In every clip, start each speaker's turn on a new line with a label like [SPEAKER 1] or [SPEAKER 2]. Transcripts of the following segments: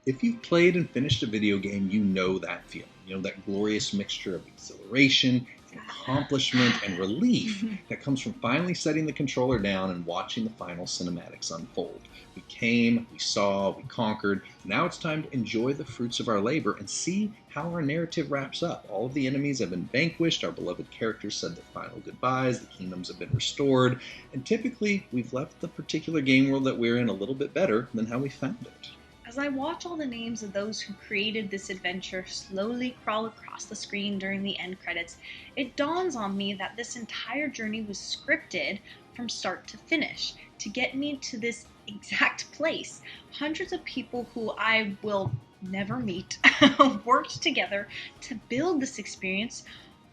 [SPEAKER 1] If you've played and finished a video game, you know that feeling. You know that glorious mixture of exhilaration, accomplishment, and relief that comes from finally setting the controller down and watching the final cinematics unfold. We came, we saw, we conquered. Now it's time to enjoy the fruits of our labor and see how our narrative wraps up. All of the enemies have been vanquished, our beloved characters said their final goodbyes, the kingdoms have been restored, and typically we've left the particular game world that we're in a little bit better than how we found it.
[SPEAKER 2] As I watch all the names of those who created this adventure slowly crawl across the screen during the end credits, it dawns on me that this entire journey was scripted from start to finish to get me to this exact place. Hundreds of people who I will never meet worked together to build this experience,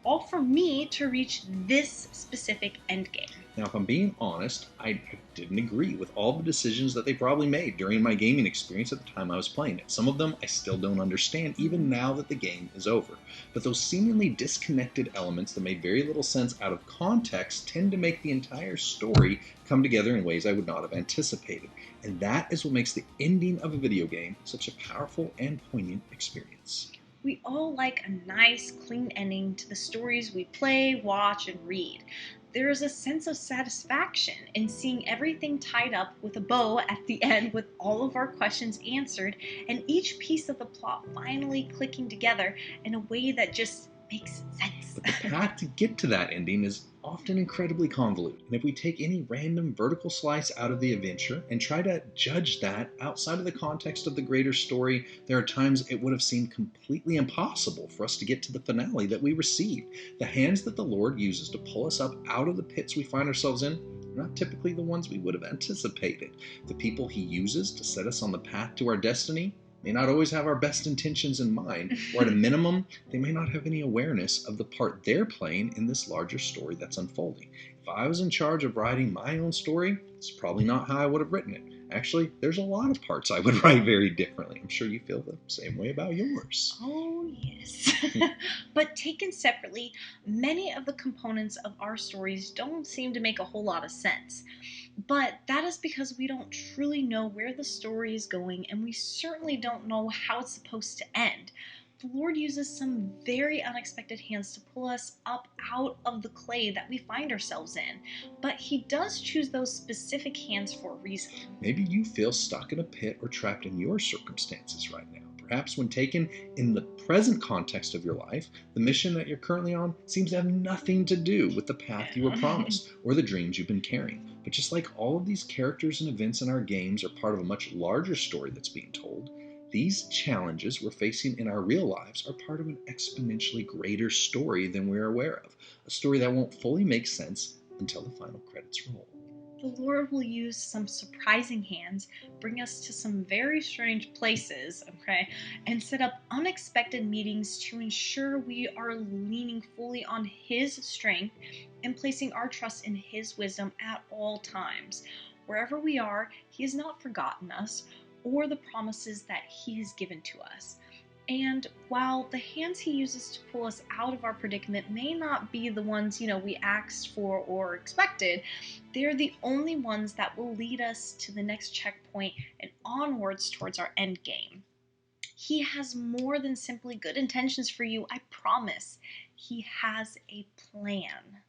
[SPEAKER 2] all for me to reach this specific endgame.
[SPEAKER 1] Now, if I'm being honest, I didn't agree with all the decisions that they probably made during my gaming experience at the time I was playing it. Some of them I still don't understand, even now that the game is over. But those seemingly disconnected elements that made very little sense out of context tend to make the entire story come together in ways I would not have anticipated. And that is what makes the ending of a video game such a powerful and poignant experience.
[SPEAKER 2] We all like a nice, clean ending to the stories we play, watch, and read. There is a sense of satisfaction in seeing everything tied up with a bow at the end with all of our questions answered and each piece of the plot finally clicking together in a way that just makes sense.
[SPEAKER 1] But the path to get to that ending is often incredibly convoluted, and if we take any random vertical slice out of the adventure and try to judge that outside of the context of the greater story, there are times it would have seemed completely impossible for us to get to the finale that we received. The hands that the Lord uses to pull us up out of the pits we find ourselves in are not typically the ones we would have anticipated. The people He uses to set us on the path to our destiny may not always have our best intentions in mind, or at a minimum, they may not have any awareness of the part they're playing in this larger story that's unfolding. If I was in charge of writing my own story, it's probably not how I would have written it. Actually, there's a lot of parts I would write very differently. I'm sure you feel the same way about yours.
[SPEAKER 2] Oh, yes. But taken separately, many of the components of our stories don't seem to make a whole lot of sense. But that is because we don't truly know where the story is going, and we certainly don't know how it's supposed to end. The Lord uses some very unexpected hands to pull us up out of the clay that we find ourselves in, but He does choose those specific hands for a reason.
[SPEAKER 1] Maybe you feel stuck in a pit or trapped in your circumstances right now. Perhaps when taken in the present context of your life, the mission that you're currently on seems to have nothing to do with the path you were promised or the dreams you've been carrying. But just like all of these characters and events in our games are part of a much larger story that's being told, these challenges we're facing in our real lives are part of an exponentially greater story than we're aware of. A story that won't fully make sense until the final credits roll.
[SPEAKER 2] The Lord will use some surprising hands, bring us to some very strange places, okay, and set up unexpected meetings to ensure we are leaning fully on His strength and placing our trust in His wisdom at all times. Wherever we are, He has not forgotten us or the promises that He has given to us. And while the hands He uses to pull us out of our predicament may not be the ones, we asked for or expected, they're the only ones that will lead us to the next checkpoint and onwards towards our end game. He has more than simply good intentions for you, I promise. He has a plan.